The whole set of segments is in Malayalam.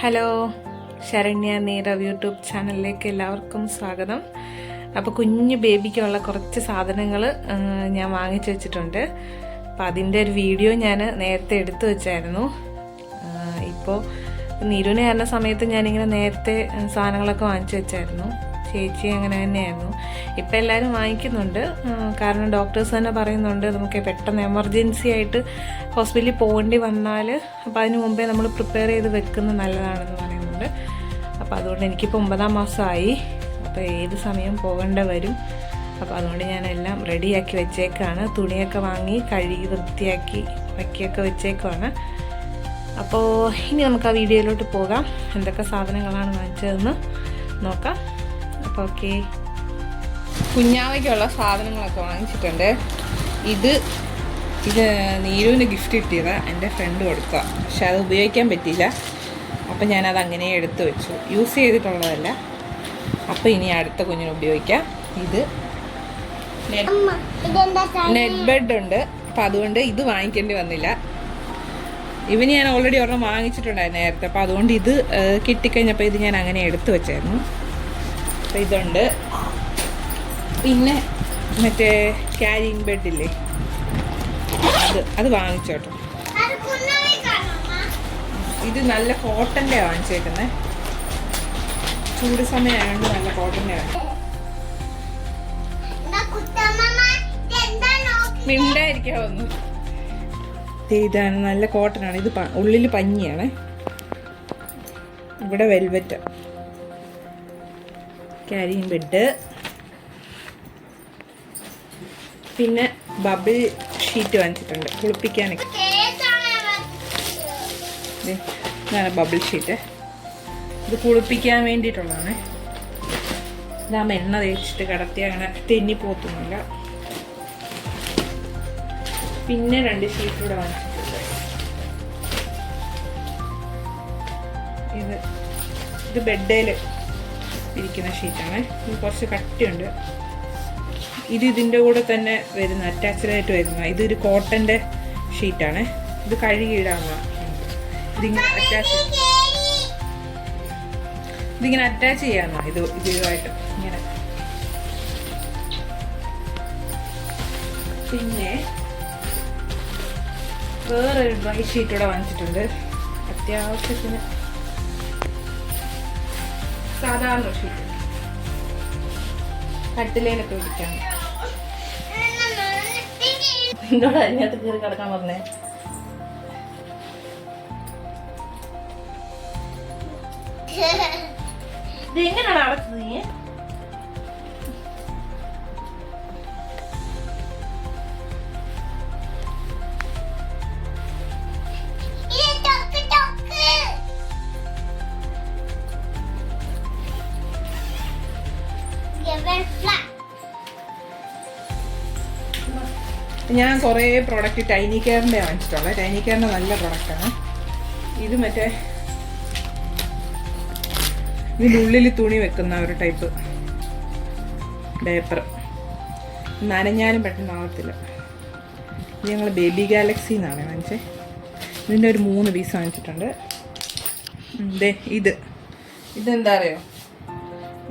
ഹലോ, ശരണ്യ നീരവ് യൂട്യൂബ് ചാനലിലേക്ക് എല്ലാവർക്കും സ്വാഗതം. അപ്പോൾ കുഞ്ഞു ബേബിക്കുള്ള കുറച്ച് സാധനങ്ങൾ ഞാൻ വാങ്ങിച്ചു വെച്ചിട്ടുണ്ട്. അപ്പോൾ അതിൻ്റെ ഒരു വീഡിയോ ഞാൻ നേരത്തെ എടുത്തു വെച്ചായിരുന്നു. ഇപ്പോൾ നീരുവിനെ വരുന്ന സമയത്ത് ഞാനിങ്ങനെ നേരത്തെ സാധനങ്ങളൊക്കെ വാങ്ങിച്ചു വെച്ചായിരുന്നു. ചേച്ചി അങ്ങനെ തന്നെയായിരുന്നു. ഇപ്പം എല്ലാവരും വാങ്ങിക്കുന്നുണ്ട്. കാരണം ഡോക്ടേഴ്സ് തന്നെ പറയുന്നുണ്ട് നമുക്ക് പെട്ടെന്ന് എമർജൻസി ആയിട്ട് ഹോസ്പിറ്റലിൽ പോകേണ്ടി വന്നാൽ അപ്പോൾ അതിന് മുമ്പേ നമ്മൾ പ്രിപ്പയർ ചെയ്ത് വെക്കുന്നത് നല്ലതാണെന്ന് പറയുന്നുണ്ട്. അപ്പോൾ അതുകൊണ്ട് എനിക്കിപ്പോൾ 9ാം മാസമായി. അപ്പോൾ ഏത് സമയം പോകേണ്ട വരും. അപ്പോൾ അതുകൊണ്ട് ഞാനെല്ലാം റെഡിയാക്കി വെച്ചേക്കാണ്. തുണിയൊക്കെ വാങ്ങി കഴുകി വൃത്തിയാക്കി വയ്ക്കിയൊക്കെ വെച്ചേക്കുവാണ്. അപ്പോൾ ഇനി നമുക്ക് ആ വീഡിയോയിലോട്ട് പോകാം. എന്തൊക്കെ സാധനങ്ങളാണ് വാങ്ങിച്ചതെന്ന് നോക്കാം. അപ്പോൾ ഓക്കെ, കുഞ്ഞാവയ്ക്കുള്ള സാധനങ്ങളൊക്കെ വാങ്ങിച്ചിട്ടുണ്ട്. ഇത് നീരുവിന് ഗിഫ്റ്റ് കിട്ടിയതാണ്. എൻ്റെ ഫ്രണ്ട് കൊടുക്കുക. പക്ഷെ അത് ഉപയോഗിക്കാൻ പറ്റിയില്ല. അപ്പം ഞാനത് അങ്ങനെ എടുത്തു വെച്ചു. യൂസ് ചെയ്തിട്ടുള്ളതല്ല. അപ്പോൾ ഇനി അടുത്ത കുഞ്ഞിന് ഉപയോഗിക്കാം. ഇത് നെറ്റ് ബെഡ് ഉണ്ട്. അപ്പം അതുകൊണ്ട് ഇത് വാങ്ങിക്കേണ്ടി വന്നില്ല. ഇവന് ഞാൻ ഓൾറെഡി ഒരെണ്ണം വാങ്ങിച്ചിട്ടുണ്ടായിരുന്നു നേരത്തെ. അപ്പോൾ അതുകൊണ്ട് ഇത് കിട്ടിക്കഴിഞ്ഞപ്പോൾ ഇത് ഞാൻ അങ്ങനെ എടുത്തു വെച്ചായിരുന്നു. അപ്പോൾ ഇതുണ്ട്. പിന്നെ മറ്റേ ക്യാരിങ് ബെഡില്ലേ, അത് വാങ്ങിച്ചോട്ടോ. ഇത് നല്ല കോട്ടൻ്റെ വാങ്ങിച്ചേക്കുന്നത്. ചൂട് സമയമായതുകൊണ്ട് നല്ല കോട്ടൻ്റെ മിണ്ടായിരിക്കാവുന്നു. ഇതാണ് നല്ല കോട്ടനാണ്. ഇത് ഉള്ളിൽ പഞ്ഞിയാണ്, ഇവിടെ വെൽവെറ്റ്. ക്യാരിങ് ബെഡ്, പിന്നെ ബബിൾ ഷീറ്റ് വാങ്ങിച്ചിട്ടുണ്ട് കുളിപ്പിക്കാനൊക്കെ. ഇതാണ് ബബിൾ ഷീറ്റ്. ഇത് കുളിപ്പിക്കാൻ വേണ്ടിയിട്ടുള്ളതാണ്. ഇതാകുമ്പോൾ എണ്ണ തേച്ചിട്ട് കിടത്തി അങ്ങനെ തെന്നിപ്പോത്തൊന്നുമില്ല. പിന്നെ 2 ഷീറ്റ് കൂടെ വാങ്ങിച്ചിട്ടുണ്ട്. ഇത് ബെഡേൽ ഇരിക്കുന്ന ഷീറ്റാണ്. ഇത് കുറച്ച് കട്ടിയുണ്ട്. ഇതിൻ്റെ കൂടെ തന്നെ വരുന്ന അറ്റാച്ച്ഡായിട്ട് വരുന്ന ഇതൊരു കോട്ടൻ്റെ ഷീറ്റാണ്. ഇത് കഴുകിയിടാവുന്ന. ഇതിങ്ങനെ അറ്റാച്ച് ചെയ്യാവുന്ന. ഇതുമായിട്ട് ഇങ്ങനെ. പിന്നെ വേറൊരു ഡ്രൈ ഷീറ്റ് കൂടെ വാങ്ങിച്ചിട്ടുണ്ട്. അത്യാവശ്യത്തിന് സാധാരണ ഷീറ്റ് കട്ടിലേലൊക്കെ പിടിക്കാം. എന്നോട് അതിനകത്ത് കയറി കിടക്കാൻ പറഞ്ഞേ. ഇത് എങ്ങനെയാണ് അടച്ചത്? നീ ഞാൻ കുറേ പ്രോഡക്റ്റ് ടൈനി കെയറിൻ്റെ വാങ്ങിച്ചിട്ടുള്ളത്. ടൈനി കെയറിൻ്റെ നല്ല പ്രോഡക്റ്റാണ്. ഇത് മറ്റേ ഇതിൻ്റെ ഉള്ളിൽ തുണി വെക്കുന്ന ഒരു ടൈപ്പ് ഡയപ്പർ. നനഞ്ഞാലും പെട്ടെന്ന് ആവത്തില്ല. ഇത് ഞങ്ങൾ ബേബി ഗാലക്സി എന്നാണ് വാങ്ങിച്ചത്. ഇതിൻ്റെ ഒരു 3 പീസ് വാങ്ങിച്ചിട്ടുണ്ട്. ഇതെന്താ അറിയോ,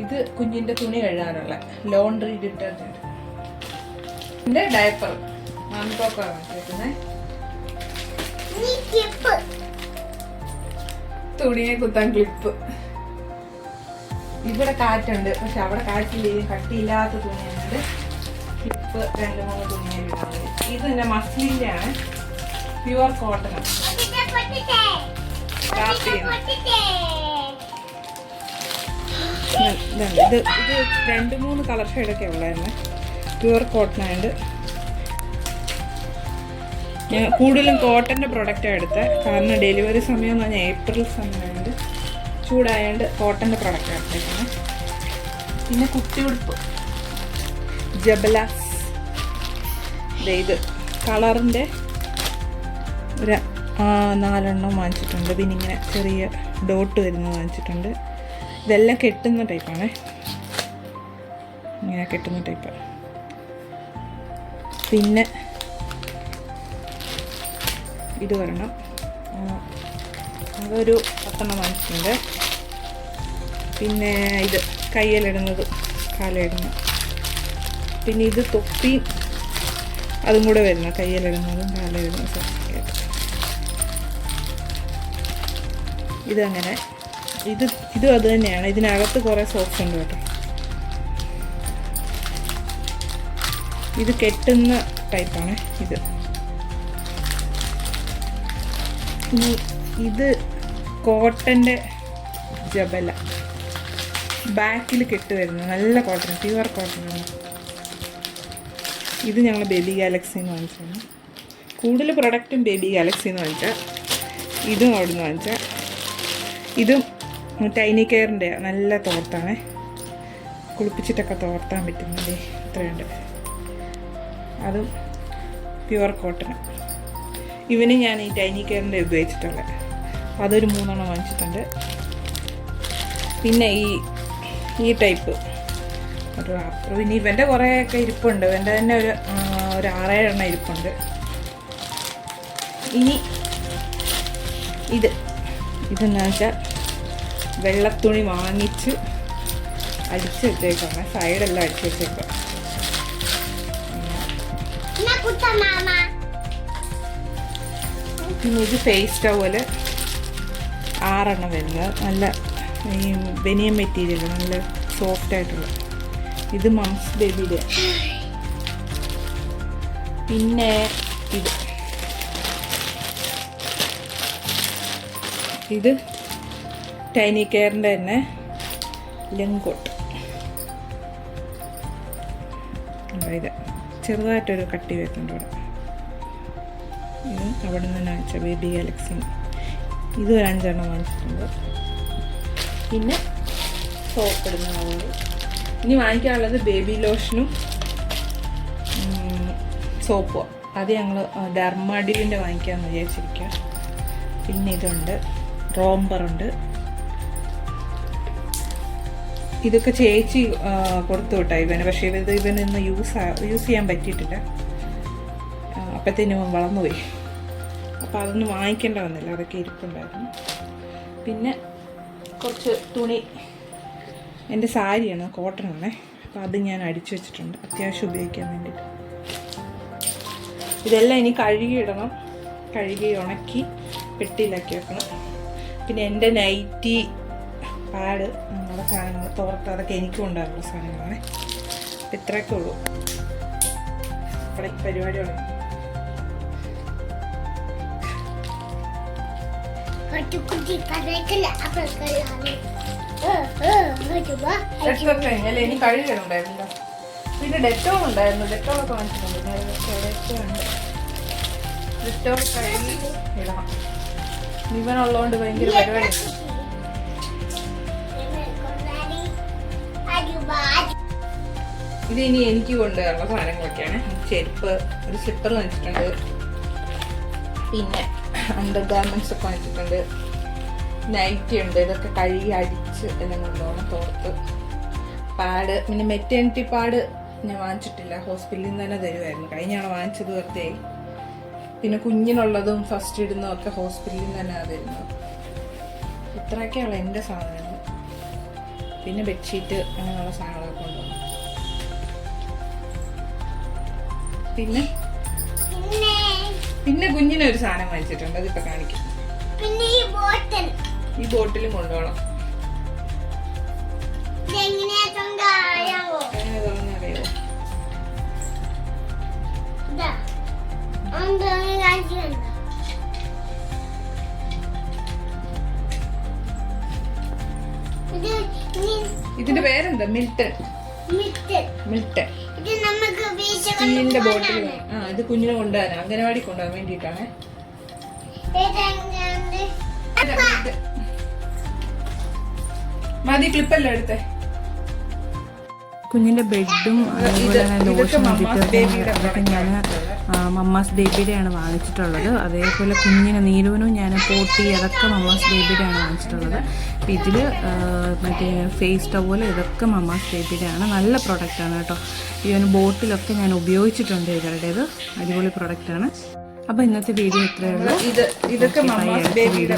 ഇത് കുഞ്ഞിൻ്റെ തുണി കഴുകാനുള്ള ലോണ്ടറി ഡിറ്റർജൻറ്റ്. ഇതിൻ്റെ ഡയപ്പർ തുണിയെ കുത്താൻ ക്ലിപ്പ്. ഇവിടെ കാറ്റുണ്ട്, പക്ഷെ അവിടെ കാറ്റില്ല. കട്ടിയില്ലാത്ത തുണിയുണ്ട്. ക്ലിപ്പ് 2-3 തുണിയാണ്. ഇത് എൻ്റെ മസ്ലിൻ്റെ ആണ്. പ്യുവർ കോട്ടൺ ആണ്. ഇത് 2-3 കളർ ഷെയ്ഡൊക്കെ ഉള്ളായിരുന്നു. പ്യുവർ കോട്ടൺ ആയതുകൊണ്ട് ഞാൻ കൂടുതലും കോട്ടൻ്റെ പ്രൊഡക്റ്റാണ് എടുത്തത്. കാരണം ഡെലിവറി സമയം എന്ന് പറഞ്ഞാൽ ഏപ്രിൽ സമയമായതുകൊണ്ട് ചൂടായതുകൊണ്ട് കോട്ടൻ്റെ പ്രൊഡക്റ്റാണ് എടുത്തേക്കുന്നത്. പിന്നെ കുത്തിയുടുപ്പ് ജബലാസ്. ഇത് കളറിൻ്റെ ഒരു 4 എണ്ണം വാങ്ങിച്ചിട്ടുണ്ട്. പിന്നെ ഇങ്ങനെ ചെറിയ ഡോട്ട് വരുന്നത് വാങ്ങിച്ചിട്ടുണ്ട്. ഇതെല്ലാം കെട്ടുന്ന ടൈപ്പാണ്. ഇങ്ങനെ കെട്ടുന്ന ടൈപ്പ്. പിന്നെ ഇത് വരണം. അതൊരു 10 വാങ്ങിച്ചിട്ടുണ്ട്. പിന്നെ ഇത് കയ്യിലിടുന്നത്, കാലിടുന്നത്. പിന്നെ ഇത് തൊപ്പി, അതും കൂടെ വരുന്ന കയ്യിലിടുന്നതും കാലിടുന്നതും സർട്ടിഫിക്കറ്റ്. ഇതങ്ങനെ ഇതും അത് തന്നെയാണ്. ഇതിനകത്ത് കുറേ സോക്സ് ഉണ്ട് കേട്ടോ. ഇത് കെട്ടുന്ന ടൈപ്പാണ് ഇത്. ഇത് കോട്ടൻ്റെ ജബല, ബാക്കിൽ കെട്ട് വരുന്നത്, നല്ല കോട്ടൺ, പ്യുവർ കോട്ടനാണ്. ഇത് ഞങ്ങൾ ബേബി ഗാലക്സിന്ന് വാങ്ങിച്ചാണ്. കൂടുതൽ പ്രൊഡക്റ്റും ബേബി ഗാലക്സിന്ന് വാങ്ങിച്ചാൽ. ഇതും അവിടെ നിന്ന് വാങ്ങിച്ചാൽ. ഇതും ടൈനി കെയറിൻ്റെ നല്ല തോർത്താണ്. കുളിപ്പിച്ചിട്ടൊക്കെ തോർത്താൻ പറ്റുന്നത് ഇത്രയുണ്ട്. അതും പ്യുവർ കോട്ടൺ. ഇവന് ഞാൻ ഈ ടൈനി കെയറിൻ്റെ ഉപയോഗിച്ചിട്ടുള്ളത്. അതൊരു 3 വാങ്ങിച്ചിട്ടുണ്ട്. പിന്നെ ഈ ടൈപ്പ് ഒരു റാപ്പർ. പിന്നെ ഇവൻ്റെ കുറേയൊക്കെ ഇരിപ്പുണ്ട്. ഇവൻ്റെ തന്നെ ഒരു 6-7 ഇരിപ്പുണ്ട്. ഇനി ഇതെന്നു വെച്ചാൽ വെള്ളത്തുണി വാങ്ങിച്ച് അടിച്ച് വെച്ചേക്കാണ്. സൈഡെല്ലാം അടിച്ച് വെച്ചേക്കാം. പിന്നെ ഇത് ഫേസ് ടവല് 6 വരുന്നത്. നല്ല ഈ ബനിയൻ മെറ്റീരിയൽ, നല്ല സോഫ്റ്റ് ആയിട്ടുള്ള. ഇത് മംസ് ബേബിയുടെ. പിന്നെ ഇത് ടൈനി കെയറിൻ്റെ തന്നെ ലെങ്കോട്ട്. ഇത് ചെറുതായിട്ടൊരു കട്ടി വരുന്നുണ്ട് ഇവിടെ. ഇത് അവിടെ നിന്ന് തന്നെ വെച്ച ബേബി ഗാലക്സി. ഇത് ഒരു 5 വാങ്ങിച്ചിട്ടുണ്ട്. പിന്നെ സോപ്പ് ഇടുന്ന ആളുകൾ. ഇനി വാങ്ങിക്കാനുള്ളത് ബേബി ലോഷനും സോപ്പും. അത് ഞങ്ങൾ ഡെർമാഡിലിൻ്റെ വാങ്ങിക്കാമെന്ന് വിചാരിച്ചിരിക്കുക. പിന്നെ ഇതുണ്ട്, റോംബറുണ്ട്. ഇതൊക്കെ ചേച്ചി കൊടുത്തു വിട്ടാ ഇവന്. പക്ഷേ ഇവനൊന്നും യൂസ് ചെയ്യാൻ പറ്റിയിട്ടില്ല. അപ്പോഴത്തേനും വളർന്നുപോയി. അപ്പോൾ അതൊന്നും വാങ്ങിക്കേണ്ട വന്നില്ല, അതൊക്കെ ഇരിപ്പുണ്ടായിരുന്നു. പിന്നെ കുറച്ച് തുണി, എൻ്റെ സാരിയാണ്, കോട്ടനാണേ. അപ്പോൾ അത് ഞാൻ അടിച്ചു വെച്ചിട്ടുണ്ട് അത്യാവശ്യം ഉപയോഗിക്കാൻ വേണ്ടിയിട്ട്. ഇതെല്ലാം ഇനി കഴുകിയിടണം. കഴുകി ഉണക്കി പെട്ടിയിലാക്കി വെക്കണം. പിന്നെ എൻ്റെ നൈറ്റി, പാഡ്, നമ്മുടെ സാധനങ്ങൾ, തോർത്ത്, അതൊക്കെ എനിക്കും ഉണ്ടാകുന്ന സാധനങ്ങളാണ്. അപ്പം ഇത്രയൊക്കെ ഉള്ളൂ. അവിടെ പരിപാടി തുടങ്ങി. ഇനി കഴുകിയിട്ടുണ്ടായിരുന്നില്ല. പിന്നെ ഡെറ്റോൾ ഉണ്ടായിരുന്നു. ഡെറ്റോളൊക്കെ വാങ്ങിച്ചിട്ടുണ്ട്. ഡെറ്റോൾ കഴുകി ഇടണം. ഇവനുള്ളതുകൊണ്ട് ഭയങ്കര പരിപാടി. ഇത് ഇനി എനിക്ക് കൊണ്ടുവരുന്ന സാധനങ്ങളൊക്കെയാണ്. ചെരുപ്പ്, ഒരു സ്ലിപ്പർ വാങ്ങിച്ചിട്ടുണ്ട്. പിന്നെ അണ്ടർ ഗാർമെന്റ്സ് ഒക്കെ വാങ്ങിച്ചിട്ടുണ്ട്. നൈറ്റി ഉണ്ട്. ഇതൊക്കെ കഴുകി അടിച്ച് എല്ലാം കൊണ്ടുപോകണം. തോർത്ത്, പാഡ്. പിന്നെ മെറ്റേണിറ്റി പാഡ് ഞാൻ വാങ്ങിച്ചിട്ടില്ല. ഹോസ്പിറ്റലിൽ നിന്ന് തന്നെ തരുമായിരുന്നു. കഴിഞ്ഞാണ് വാങ്ങിച്ചത്, വെറുതെ. പിന്നെ കുഞ്ഞിനുള്ളതും ഫസ്റ്റ് ഇടുന്നതും ഒക്കെ ഹോസ്പിറ്റലിൽ നിന്ന് തന്നെ തരുന്നത്. ഇത്രയൊക്കെയുള്ള എൻ്റെ സാധനങ്ങൾ. പിന്നെ ബെഡ്ഷീറ്റ്, അങ്ങനെയുള്ള സാധനങ്ങളൊക്കെ കൊണ്ടുപോകണം. പിന്നെ കുഞ്ഞിനൊരു സാധനം വാങ്ങിച്ചിട്ടുണ്ട്. അതിപ്പോൾ കാണിക്കും. ഈ ബോട്ടിലും കൊണ്ടുപോകണം. അറിയാവോ? ഇതിന്റെ പേരെന്താ? മിൽട്ടൺ. സ്റ്റീലിന്റെ ബോട്ടിൽ. ഇത് കുഞ്ഞിനെ കൊണ്ടുപോകാൻ, അംഗനവാടി കൊണ്ടുപോകാൻ വേണ്ടിയിട്ടാണ്. മതി, ക്ലിപ്പല്ല എടുത്തേ. കുഞ്ഞിൻ്റെ ബെഡും അതുപോലെ തന്നെ ലോഷൻ, അതൊക്കെ ഞാൻ മമ്മാസ് ബേബിയുടെയാണ് വാങ്ങിച്ചിട്ടുള്ളത്. അതേപോലെ കുഞ്ഞിന് നീലുവിനും ഞാൻ പോട്ടി, അതൊക്കെ മമ്മാസ് ബേബിയുടെയാണ് വാങ്ങിച്ചിട്ടുള്ളത്. അപ്പം ഇതിൽ മറ്റേ ഫേസ് ടവൽ, ഇതൊക്കെ മമ്മാസ് ബേബിയുടെയാണ്. നല്ല പ്രൊഡക്റ്റാണ് കേട്ടോ. ഈവൻ ബോട്ടിലൊക്കെ ഞാൻ ഉപയോഗിച്ചിട്ടുണ്ട് ഇവരുടേത്. അടിപൊളി പ്രൊഡക്റ്റാണ്. അപ്പോൾ ഇന്നത്തെ വീഡിയോ ഇത്രയേ ഉള്ളൂ. ഇതൊക്കെ മമ്മാസ് ബേബിയുടെ